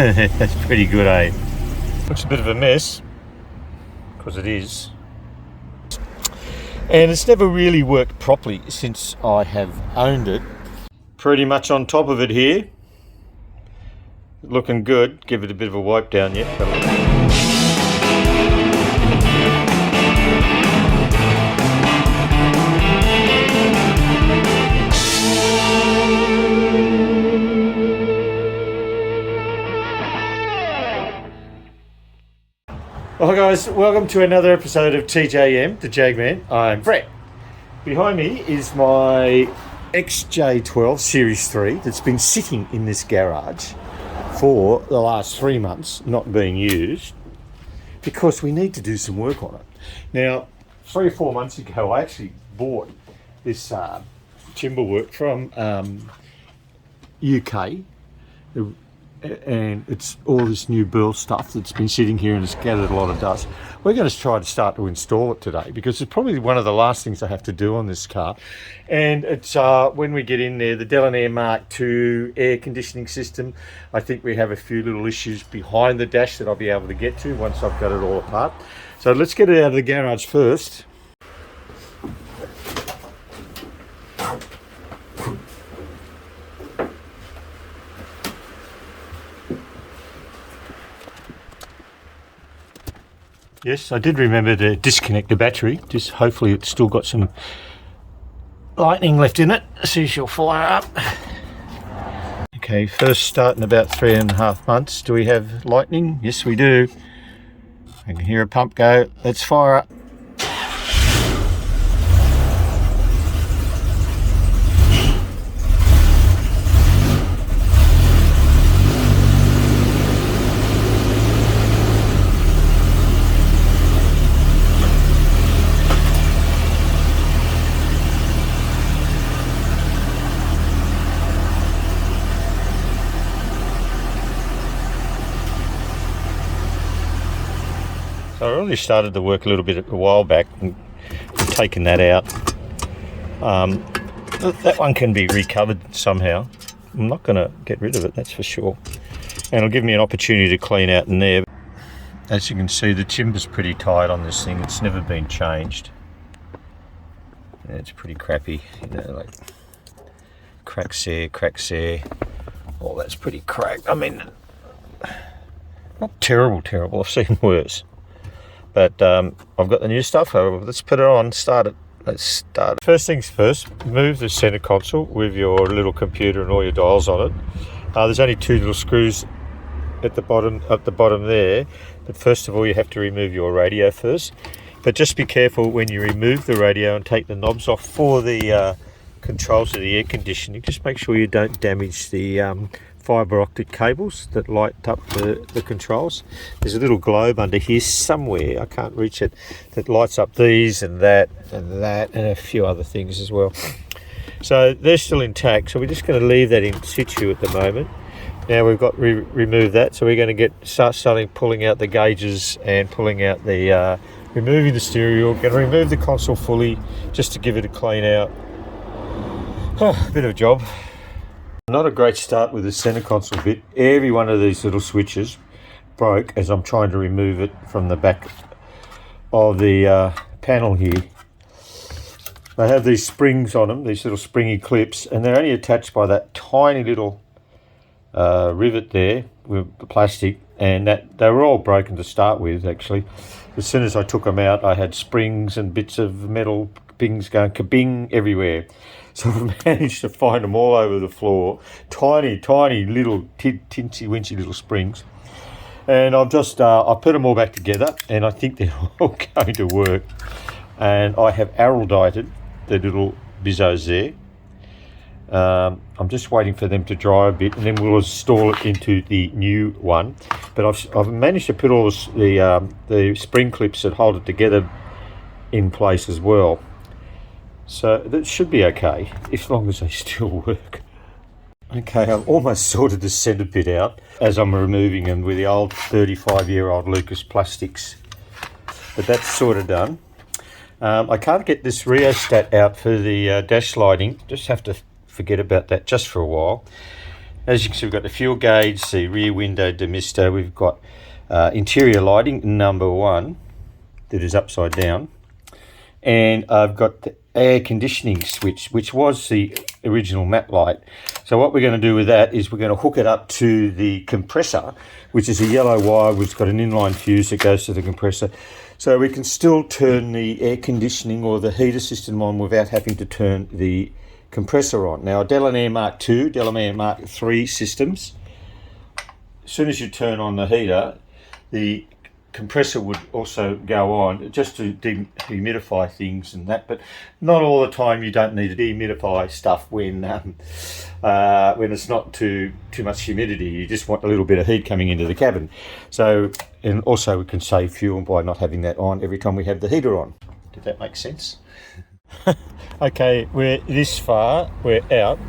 That's pretty good, eh? Looks a bit of a mess, because it is. And it's never really worked properly since I have owned it. Pretty much on top of it here. Looking good. Give it a bit of a wipe down yet. Hi guys, welcome to another episode of TJM, the Jagman. I'm Brett. Behind me is my XJ12 Series 3 that's been sitting in this garage for the last 3 months, not being used, because we need to do some work on it. Now, 3 or 4 months ago, I actually bought this timber work from UK, and it's all this new burl stuff that's been sitting here and it's gathered a lot of dust. We're going to try to start to install it today because it's probably one of the last things I have to do on this car. And it's when we get in there, the Delanair MK3 air conditioning system, I think we have a few little issues behind the dash that I'll be able to get to once I've got it all apart. So let's get it out of the garage first. Yes, I did remember to disconnect the battery. Just hopefully it's still got some lightning left in it, so she'll fire up. Okay, first start in about 3.5 months. Do we have lightning? Yes, we do. I can hear a pump go. Let's fire up. I already started the work a little bit a while back and taken that out. That one can be recovered somehow. I'm not going to get rid of it, that's for sure. And it'll give me an opportunity to clean out in there. As you can see, the timber's pretty tight on this thing. It's never been changed. Yeah, it's pretty crappy, you know, like cracks there. Oh, that's pretty cracked. I mean, not terrible. I've seen worse. But I've got the new stuff. Let's put it on, start it. Let's start it. First things first, move the center console with your little computer and all your dials on it. There's only 2 little screws at the bottom there. But first of all, you have to remove your radio first. But just be careful when you remove the radio and take the knobs off for the controls of the air conditioning. Just make sure you don't damage the fibre optic cables that light up the controls. There's a little globe under here somewhere, I can't reach it, that lights up these and that and a few other things as well. So they're still intact, so we're just going to leave that in situ at the moment. Now we've got removed that, so we're going to starting pulling out the gauges and pulling out the removing the steering wheel. Going to remove the console fully just to give it a clean out. Oh, bit of a job. Not a great start with the center console bit. Every one of these little switches broke as I'm trying to remove it from the back of the panel here. They have these springs on them, these little springy clips, and they're only attached by that tiny little rivet there with the plastic, and that they were all broken to start with. Actually, as soon as I took them out, I had springs and bits of metal things going kabing everywhere. So I've managed to find them all over the floor, tiny little tinsy-wincy little springs. And I've just, I put them all back together, and I think they're all going to work. And I have araldited the little bizzos there. I'm just waiting for them to dry a bit, and then we'll install it into the new one. But I've managed to put all the spring clips that hold it together in place as well. So that should be okay, as long as they still work. Okay, I've almost sorted the centre bit out as I'm removing them with the old 35-year-old Lucas plastics. But that's sort of done. I can't get this rheostat out for the dash lighting. Just have to forget about that just for a while. As you can see, we've got the fuel gauge, the rear window demister, we've got interior lighting number 1 that is upside down, and I've got the air conditioning switch, which was the original matte light. So what we're going to do with that is we're going to hook it up to the compressor, which is a yellow wire which has got an inline fuse that goes to the compressor, so we can still turn the air conditioning or the heater system on without having to turn the compressor on. Now, Delanair Mark II, Delanair Mark III systems, as soon as you turn on the heater, the compressor would also go on just to dehumidify things and that, but not all the time. You don't need to dehumidify stuff when it's not too much humidity. You just want a little bit of heat coming into the cabin. So, and also we can save fuel by not having that on every time we have the heater on. Did that make sense? Okay, we're this far, we're out.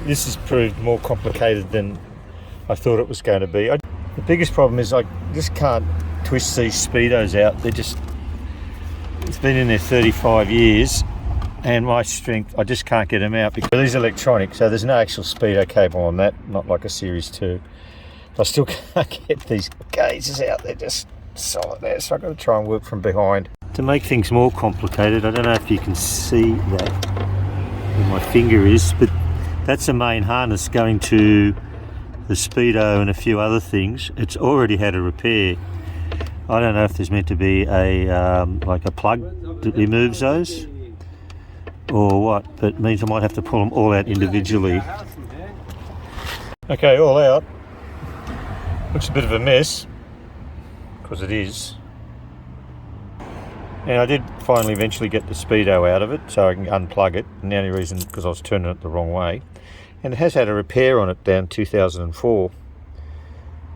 This has proved more complicated than I thought it was going to be. The biggest problem is I just can't twist these speedos out. It's been in there 35 years, and my strength, I just can't get them out because these are electronic, so there's no actual speedo cable on that, not like a Series 2. I still can't get these gauges out. They're just solid there, so I've got to try and work from behind. To make things more complicated, I don't know if you can see that where my finger is, but that's the main harness going to the speedo and a few other things. It's already had a repair. I don't know if there's meant to be a like a plug that removes those or what, but it means I might have to pull them all out individually. Okay, all out. Looks a bit of a mess, because it is. And I did finally eventually get the speedo out of it so I can unplug it, and the only reason because I was turning it the wrong way. And it has had a repair on it down 2004,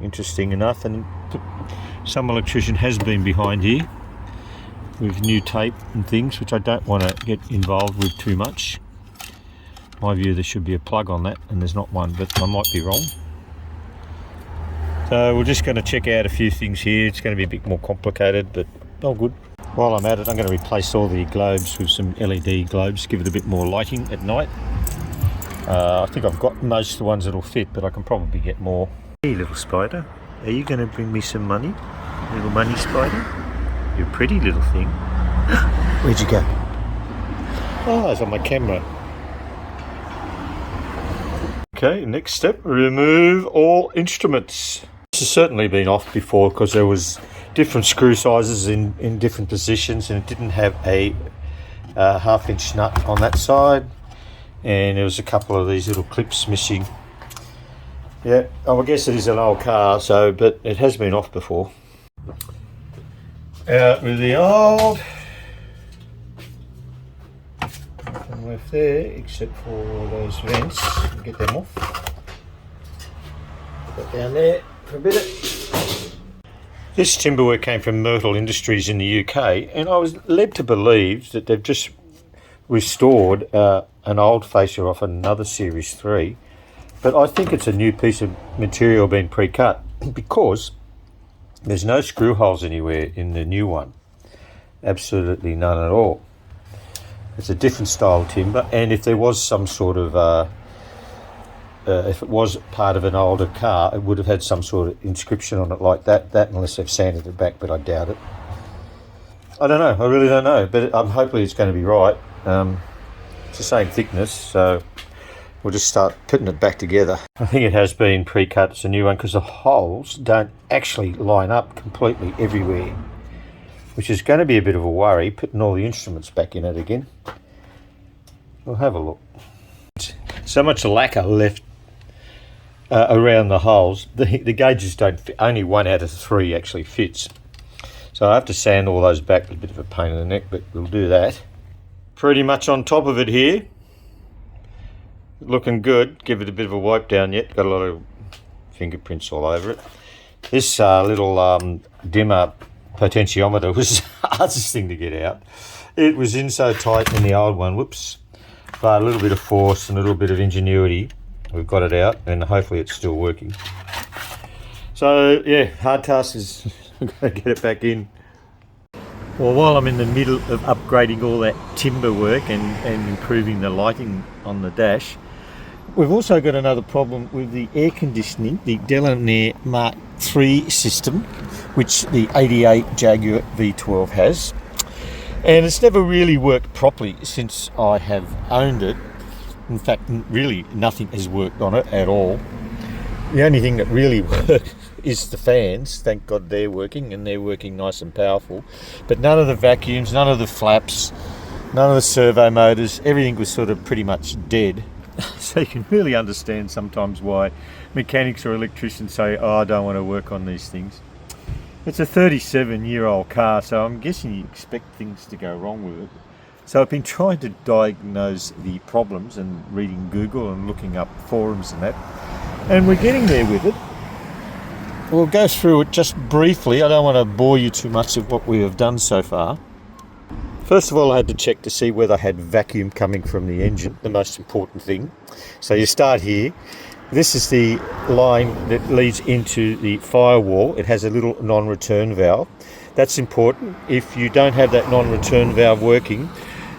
interesting enough, and some electrician has been behind here with new tape and things, which I don't want to get involved with too much. In my view, there should be a plug on that, and there's not one, but I might be wrong. So we're just going to check out a few things here. It's going to be a bit more complicated, but all good. While I'm at it, I'm going to replace all the globes with some LED globes, give it a bit more lighting at night. I think I've got most of the ones that'll fit, but I can probably get more. Hey little spider, are you going to bring me some money? Little money spider? You're a pretty little thing. Where'd you go? Oh, it's on my camera. Okay, next step, remove all instruments. This has certainly been off before because there was different screw sizes in different positions, and it didn't have a half-inch nut on that side. And there was a couple of these little clips missing. Yeah, I guess it is an old car, so, but it has been off before. Out with the old. Nothing left there except for those vents. Get them off. Put that down there for a bit. This timberwork came from Myrtle Industries in the UK, and I was led to believe that they've just restored an old fascia off another Series 3, but I think it's a new piece of material being pre-cut because there's no screw holes anywhere in the new one. Absolutely none at all. It's a different style timber, and if there was some sort of if it was part of an older car, it would have had some sort of inscription on it like that unless they've sanded it back, but I doubt it. I don't know, I really don't know, but hopefully it's going to be right. It's the same thickness, so we'll just start putting it back together. I think it has been pre-cut. It's a new one because the holes don't actually line up completely everywhere, which is going to be a bit of a worry, putting all the instruments back in it again. We'll have a look. So much lacquer left around the holes. The gauges don't fit. Only 1 out of 3 actually fits. So I have to sand all those back. It's a bit of a pain in the neck, but we'll do that. Pretty much on top of it here. Looking good. Give it a bit of a wipe down yet. Got a lot of fingerprints all over it. This little dimmer potentiometer was the hardest thing to get out. It was in so tight in the old one. Whoops. But a little bit of force and a little bit of ingenuity. We've got it out, and hopefully it's still working. So yeah, hard task is to get it back in. Well, while I'm in the middle of upgrading all that timber work and improving the lighting on the dash, We've also got another problem with the air conditioning, the Delanair MK3 system, which the 88 Jaguar V12 has. And it's never really worked properly since I have owned it. In fact, really nothing has worked on it at all. The only thing that really works is the fans. Thank God they're working, and they're working nice and powerful. But none of the vacuums, none of the flaps, none of the servo motors, everything was sort of pretty much dead. So you can really understand sometimes why mechanics or electricians say, oh, I don't want to work on these things. It's a 37-year-old car, so I'm guessing you expect things to go wrong with it. So I've been trying to diagnose the problems and reading Google and looking up forums and that. And we're getting there with it. We'll go through it just briefly. I don't want to bore you too much of what we have done so far. First of all, I had to check to see whether I had vacuum coming from the engine, the most important thing. So you start here. This is the line that leads into the firewall. It has a little non-return valve. That's important. If you don't have that non-return valve working,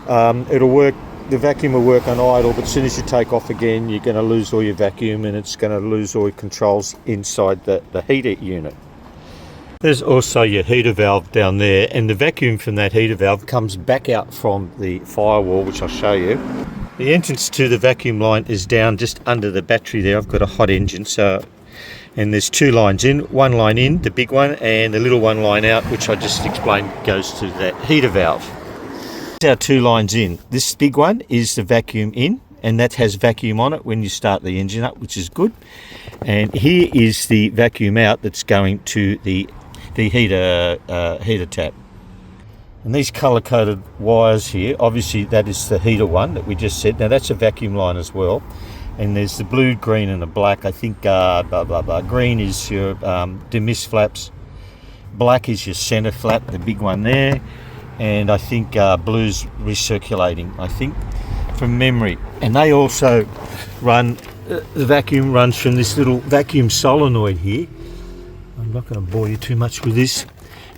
it'll work. The vacuum will work on idle, but as soon as you take off again, you're going to lose all your vacuum, and it's going to lose all your controls inside the heater unit. There's also your heater valve down there, and the vacuum from that heater valve comes back out from the firewall, which I'll show you. The entrance to the vacuum line is down just under the battery there. I've got a hot engine, and there's two lines in. One line in, the big one, and the little one line out, which I just explained goes to that heater valve. Our two lines in. This big one is the vacuum in, and that has vacuum on it when you start the engine up, which is good. And here is the vacuum out that's going to the heater tap. And these color-coded wires here, obviously that is the heater one that we just said. Now that's a vacuum line as well. And there's the blue, green and the black. I think green is your demist flaps. Black is your center flap, the big one there. And I think blue's recirculating, I think, from memory. And they also run, the vacuum runs from this little vacuum solenoid here. I'm not going to bore you too much with this.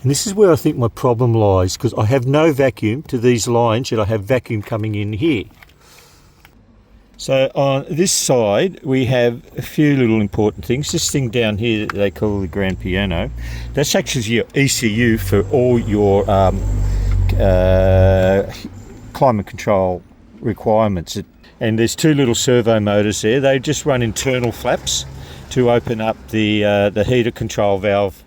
And this is where I think my problem lies, because I have no vacuum to these lines, yet I have vacuum coming in here. So on this side, we have a few little important things. This thing down here that they call the grand piano, that's actually your ECU for all your climate control requirements. And there's two little servo motors there. They just run internal flaps to open up the heater control valve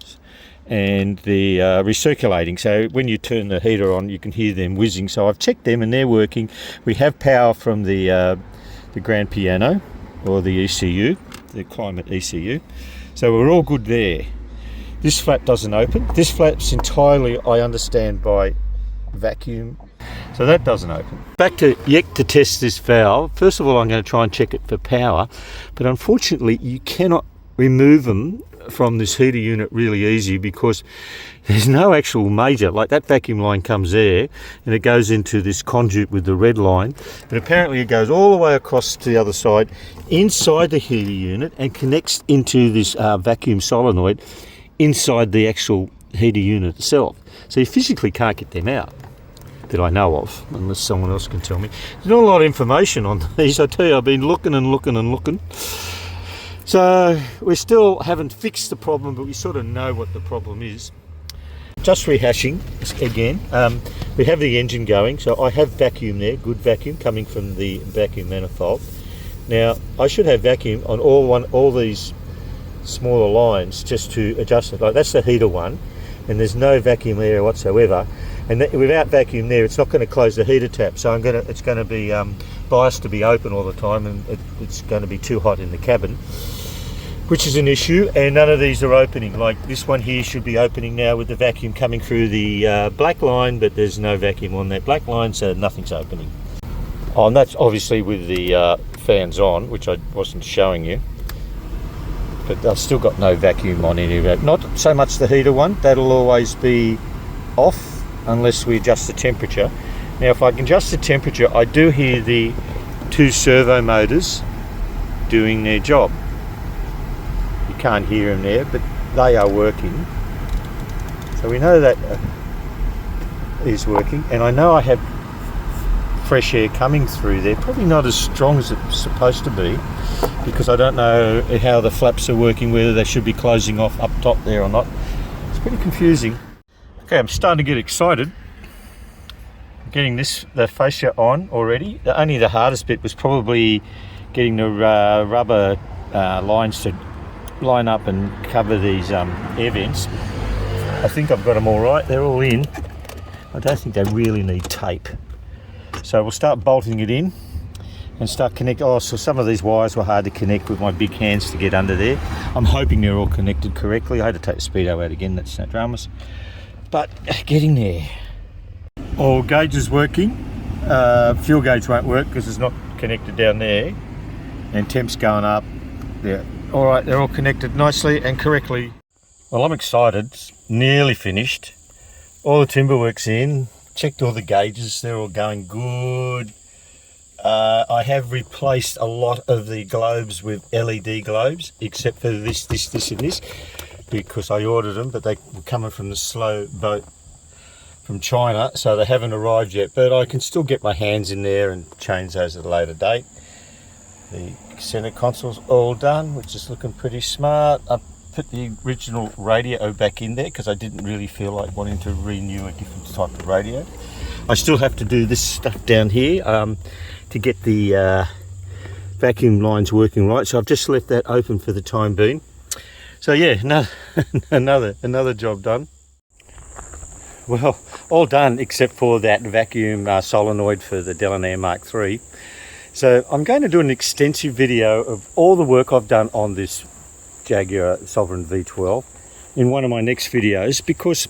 and the recirculating. So when you turn the heater on, you can hear them whizzing. So I've checked them and they're working. We have power from the grand piano, or the ECU, the climate ECU. So we're all good there. This flap doesn't open. This flap's entirely, I understand, by vacuum. So that doesn't open. Back to Yek to test this valve. First of all, I'm going to try and check it for power, but unfortunately you cannot remove them from this heater unit really easy, because there's no actual major, like that vacuum line comes there and it goes into this conduit with the red line, but apparently it goes all the way across to the other side inside the heater unit and connects into this vacuum solenoid inside the actual heater unit itself. So you physically can't get them out, that I know of, unless someone else can tell me. There's not a lot of information on these. I tell you, I've been looking and looking and looking. So we still haven't fixed the problem, but we sort of know what the problem is. Just rehashing again, we have the engine going, so I have vacuum there, good vacuum coming from the vacuum manifold. Now I should have vacuum on all these smaller lines just to adjust it. Like that's the heater one, and there's no vacuum area whatsoever. And without vacuum there, it's not going to close the heater tap. So it's going to be biased to be open all the time, and it's going to be too hot in the cabin, which is an issue. And none of these are opening. Like this one here should be opening now with the vacuum coming through the black line, but there's no vacuum on that black line, so nothing's opening. Oh, and that's obviously with the fans on, which I wasn't showing you. But I've still got no vacuum on any of that. Not so much the heater one, that'll always be off unless we adjust the temperature. Now if I can adjust the temperature, I do hear the two servo motors doing their job. You can't hear them there, but they are working. So we know that is working, and I know I have fresh air coming through there. Probably not as strong as it's supposed to be, because I don't know how the flaps are working, whether they should be closing off up top there or not. It's pretty confusing. Okay, I'm starting to get excited. Getting the fascia on already. Only the hardest bit was probably getting the rubber lines to line up and cover these air vents. I think I've got them all right. They're all in. I don't think they really need tape. So we'll start bolting it in and start connect. Oh, so some of these wires were hard to connect with my big hands to get under there. I'm hoping they're all connected correctly. I had to take the speedo out again, that's no dramas. But getting there. All gauges working. Fuel gauge won't work because it's not connected down there. And temps going up. Yeah. All right, they're all connected nicely and correctly. Well, I'm excited. It's nearly finished. All the timber work's in. Checked all the gauges. They're all going good. I have replaced a lot of the globes with LED globes, except for this, and this, because I ordered them, but they were coming from the slow boat from China, so they haven't arrived yet. But I can still get my hands in there and change those at a later date. The center console's all done, which is looking pretty smart. I put the original radio back in there because I didn't really feel like wanting to renew a different type of radio. I still have to do this stuff down here to get the vacuum lines working right, so I've just left that open for the time being. So yeah, another job done. Well, all done except for that vacuum solenoid for the Delanair MK3. So I'm going to do an extensive video of all the work I've done on this Jaguar Sovereign V12 in one of my next videos, because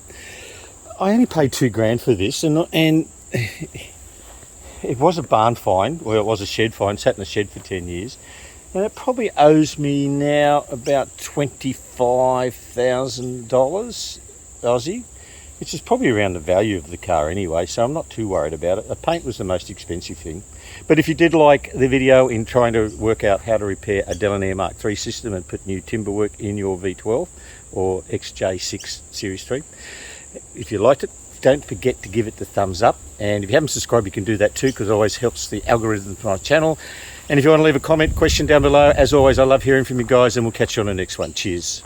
I only paid $2,000 for this, and it was a barn find, well, it was a shed find, sat in the shed for 10 years, and it probably owes me now about $25,000 Aussie, which is probably around the value of the car anyway, so I'm not too worried about it. The paint was the most expensive thing. But if you did like the video in trying to work out how to repair a Delanair MK3 system and put new timber work in your V12 or XJ6 Series 3, if you liked it, don't forget to give it the thumbs up. And if you haven't subscribed, you can do that too, because it always helps the algorithm for my channel. And if you want to leave a comment, question down below, as always, I love hearing from you guys, and we'll catch you on the next one. Cheers.